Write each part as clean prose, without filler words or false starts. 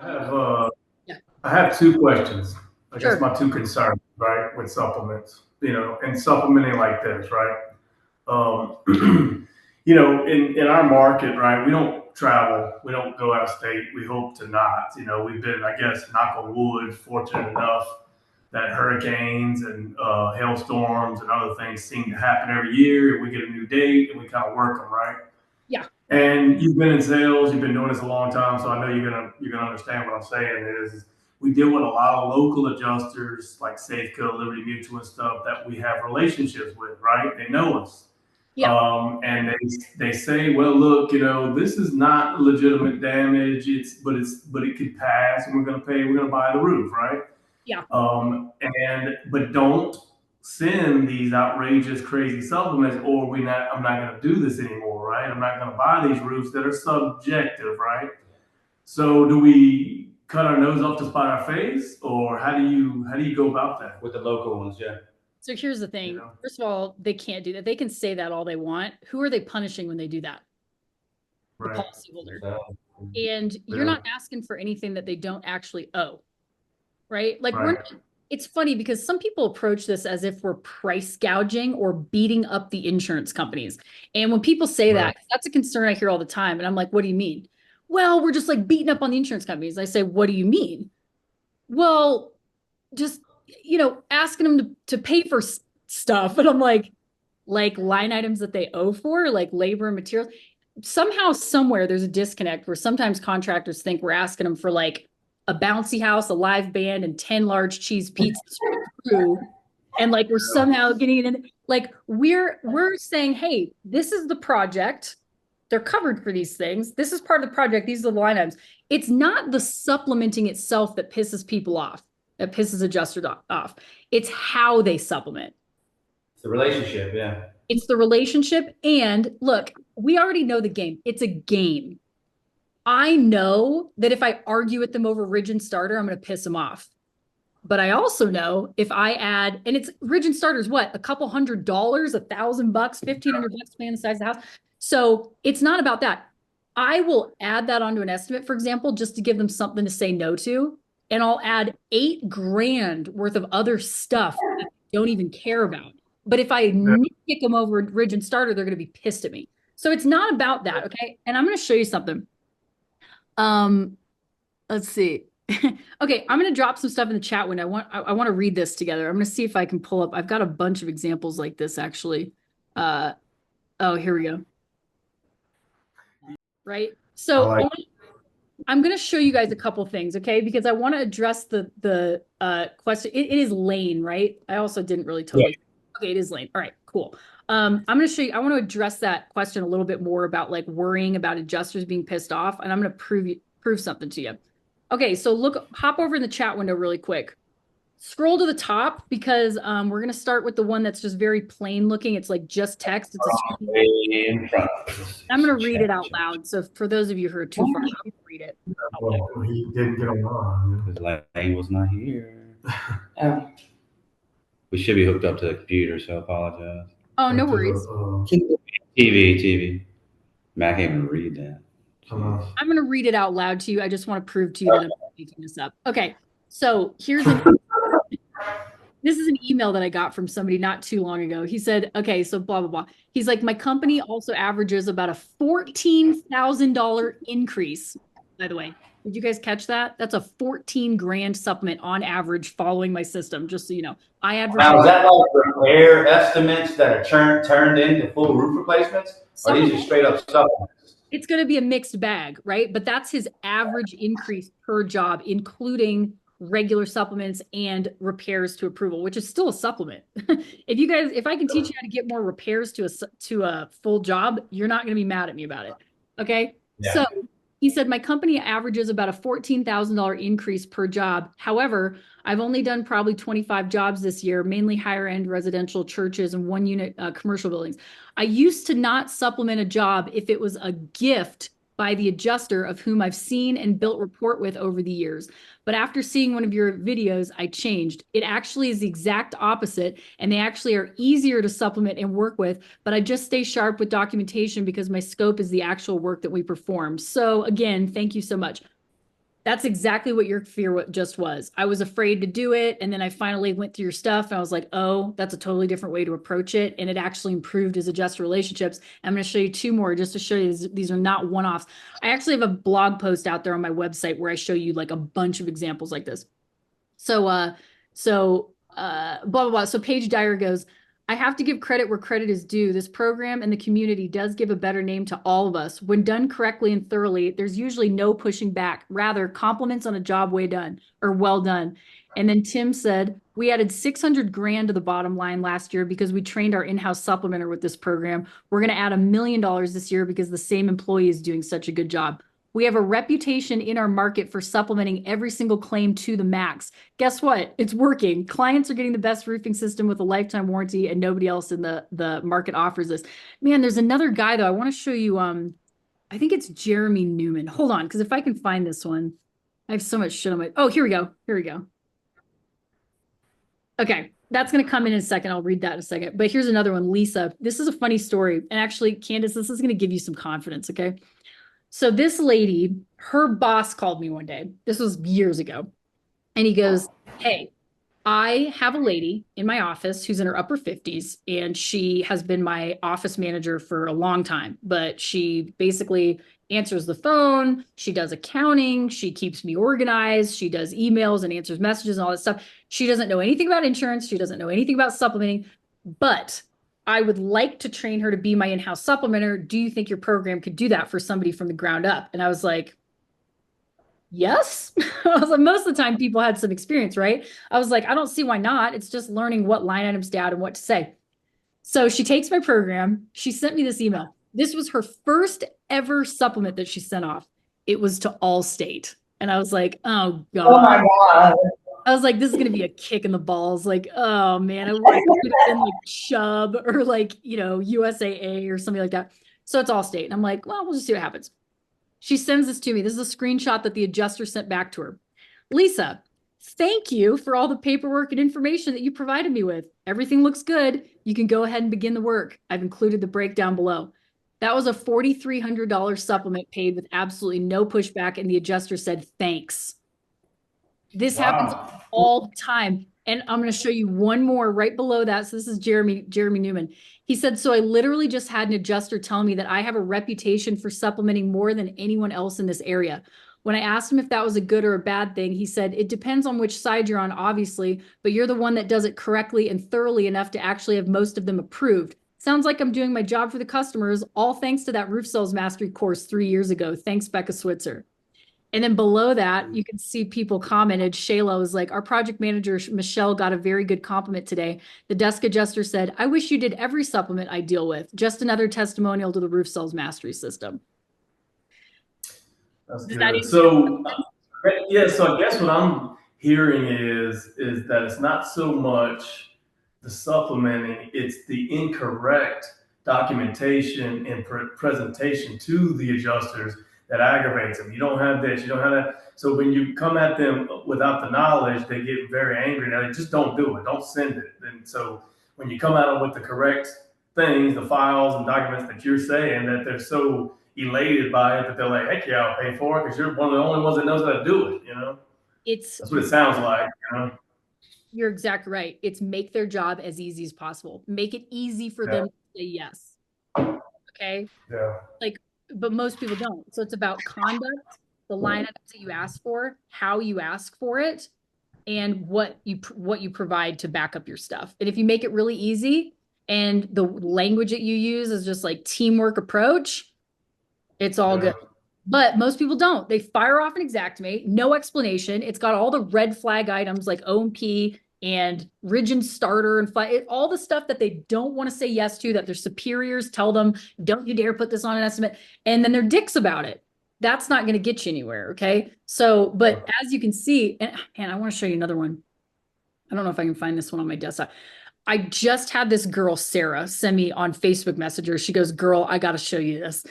I have uh, Yeah, I have two questions. I guess sure. my two concerns, right, with supplements, and supplementing like this, right? In our market, right, we don't travel, we don't go out of state. We hope to not. We've been, I guess, knock on wood, fortunate enough that hurricanes and hailstorms and other things seem to happen every year. We get a new date and we kind of work them, right? Yeah. And you've been in sales, you've been doing this a long time, so I know you're gonna understand what I'm saying is we deal with a lot of local adjusters like Safeco, Liberty Mutual and stuff that we have relationships with, right? They know us. Yeah. And they say, well, look, this is not legitimate damage. But it could pass, and we're gonna buy the roof, right? Yeah. But don't send these outrageous, crazy supplements, or I'm not going to do this anymore, right? I'm not going to buy these roofs that are subjective, right? So do we cut our nose off to spite our face, or how do you go about that? With the local ones, yeah. So here's the You thing. know? First of all, they can't do that. They can say that all they want. Who are they punishing when they do that? The Right. policyholder. So, And you're not asking for anything that they don't actually owe, right? Like Right. it's funny because some people approach this as if we're price gouging or beating up the insurance companies. And when people say Right. that, that's a concern I hear all the time. And I'm like, what do you mean? Well, we're just like beating up on the insurance companies. I say, what do you mean? Well, just asking them to pay for stuff, and I'm like line items that they owe for, like labor and materials. Somehow, somewhere, there's a disconnect where sometimes contractors think we're asking them for like a bouncy house, a live band, and 10 large cheese pizzas through, and like we're somehow getting it in. Like we're saying, hey, this is the project. They're covered for these things. This is part of the project. These are the line items. It's not the supplementing itself that pisses people off, that pisses adjusters off. It's how they supplement. it's the relationship, yeah. It's the relationship. And look, we already know the game. It's a game. I know that if I argue with them over Ridge and Starter, I'm going to piss them off. But I also know if I add, and it's Ridge and Starter's what, a couple $100, $1,000, $1,500 depending on the size of the house. So it's not about that. I will add that onto an estimate, for example, just to give them something to say no to. And I'll add $8,000 worth of other stuff that they don't even care about. But if I nitpick them over Ridge and Starter, they're going to be pissed at me. So it's not about that. Okay. And I'm going to show you something. Um, let's see. Okay, I'm going to drop some stuff in the chat window. I want to read this together. I'm going to see if I can pull up. I've got a bunch of examples like this actually. Oh, here we go. Right. So I'm going to show you guys a couple things, okay? Because I want to address the question. It is Lane, right? I also didn't really totally. Yeah. Okay, it is Lane. All right, cool. I'm going to show you. I want to address that question a little bit more about like worrying about adjusters being pissed off, and I'm going to prove something to you. Okay, so hop over in the chat window really quick. Scroll to the top because we're going to start with the one that's just very plain looking. It's like just text. It's a way in front. I'm going to read it out loud. So for those of you who are too far, I'll read it. Well, he didn't get online. Because Lane was not here. We should be hooked up to the computer, so I apologize. Oh, no worries. TV. Matt can't even read that. I'm going to read it out loud to you. I just want to prove to you that I'm making this up. Okay, so this is an email that I got from somebody not too long ago. He said, okay, so blah, blah, blah. He's like, my company also averages about a $14,000 increase, by the way. Did you guys catch that? That's a 14 grand supplement on average following my system, just so you know. Now, is that like repair estimates that are turned into full roof replacements? Or these are straight up supplements? It's going to be a mixed bag, right? But that's his average increase per job, including regular supplements and repairs to approval, which is still a supplement. If I can teach you how to get more repairs to a full job, you're not going to be mad at me about it. Okay. Yeah. So he said, my company averages about a $14,000 increase per job. However, I've only done probably 25 jobs this year, mainly higher end residential churches and one unit commercial buildings. I used to not supplement a job if it was a gift by the adjuster of whom I've seen and built rapport with over the years. But after seeing one of your videos, I changed. It actually is the exact opposite, and they actually are easier to supplement and work with, but I just stay sharp with documentation because my scope is the actual work that we perform. So again, thank you so much. That's exactly what your fear just was. I was afraid to do it. And then I finally went through your stuff and I was like, oh, that's a totally different way to approach it. And it actually improved his adjuster relationships. I'm going to show you two more just to show you these are not one-offs. I actually have a blog post out there on my website where I show you like a bunch of examples like this. So, blah, blah, blah. So Paige Dyer goes, I have to give credit where credit is due. This program and the community does give a better name to all of us. When done correctly and thoroughly, there's usually no pushing back. Rather, compliments on a job well done. And then Tim said, we added 600 grand to the bottom line last year because we trained our in-house supplementer with this program. We're going to add $1 million this year because the same employee is doing such a good job. We have a reputation in our market for supplementing every single claim to the max. Guess what? It's working. Clients are getting the best roofing system with a lifetime warranty, and nobody else in the market offers this. Man, there's another guy, though. I want to show you. I think it's Jeremy Newman. Hold on, because if I can find this one, I have so much shit on my. Oh, here we go. Here we go. Okay, that's going to come in a second. I'll read that in a second. But here's another one, Lisa. This is a funny story. And actually, Candace, this is going to give you some confidence, okay? So this lady, her boss called me one day. This was years ago. And he goes, hey, I have a lady in my office who's in her upper 50s, and she has been my office manager for a long time. But she basically answers the phone. She does accounting. She keeps me organized. She does emails and answers messages and all that stuff. She doesn't know anything about insurance. She doesn't know anything about supplementing. But I would like to train her to be my in-house supplementer. Do you think your program could do that for somebody from the ground up? And I was like, yes. I was like, most of the time people had some experience, right? I was like, I don't see why not. It's just learning what line items to add and what to say. So she takes my program. She sent me this email. This was her first ever supplement that she sent off. It was to Allstate. And I was like, oh God. Oh my God. I was like, this is going to be a kick in the balls. Like, oh man, I wish it could have been like Chubb or like, USAA or something like that. So it's Allstate. And I'm like, well, we'll just see what happens. She sends this to me. This is a screenshot that the adjuster sent back to her. Lisa, thank you for all the paperwork and information that you provided me with. Everything looks good. You can go ahead and begin the work. I've included the breakdown below. That was a $4,300 supplement paid with absolutely no pushback. And the adjuster said, thanks. This happens all the time. And I'm going to show you one more right below that. So this is Jeremy Newman. He said, so I literally just had an adjuster tell me that I have a reputation for supplementing more than anyone else in this area. When I asked him if that was a good or a bad thing, he said, it depends on which side you're on, obviously, but you're the one that does it correctly and thoroughly enough to actually have most of them approved. Sounds like I'm doing my job for the customers, all thanks to that Roof Sales Mastery course 3 years ago. Thanks, Becca Switzer. And then below that, you can see people commented. Shayla was like, our project manager, Michelle, got a very good compliment today. The desk adjuster said, I wish you did every supplement I deal with. Just another testimonial to the Roof Sales Mastery system. That's good. So I guess what I'm hearing is that it's not so much the supplementing, it's the incorrect documentation and presentation to the adjusters that aggravates them. You don't have this, you don't have that. So when you come at them without the knowledge, they get very angry. Now, just don't do it. Don't send it. And so when you come at them with the correct things, the files and documents that you're saying, that they're so elated by it that they're like, heck yeah, I'll pay for it because you're one of the only ones that knows how to do it, That's what it sounds like, You're exactly right. It's make their job as easy as possible. Make it easy for them to say yes. Okay? Yeah. But most people don't. So it's about conduct, the line items that you ask for, how you ask for it, and what you provide to back up your stuff. And if you make it really easy and the language that you use is just like teamwork approach, it's all good. But most people don't. They fire off an Xactimate, no explanation. It's got all the red flag items like O&P and Ridge Starter and all the stuff that they don't want to say yes to, that their superiors tell them, don't you dare put this on an estimate. And then they're dicks about it. That's not going to get you anywhere. Okay. So, but as you can see, and I want to show you another one. I don't know if I can find this one on my desktop. I just had this girl, Sarah, send me on Facebook Messenger. She goes, girl, I got to show you this.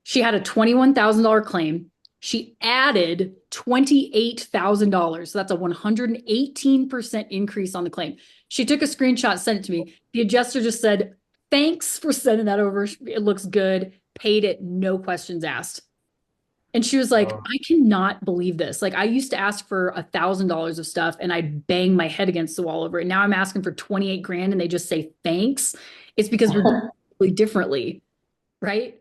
She had a $21,000 claim. She added $28,000. So that's a 118% increase on the claim. She took a screenshot, sent it to me. The adjuster just said, thanks for sending that over. It looks good. Paid it. No questions asked. And she was like, Oh. I cannot believe this. Like, I used to ask for $1,000 of stuff and I'd bang my head against the wall over it. Now I'm asking for 28 grand and they just say thanks. It's because we're doing it really differently. Right.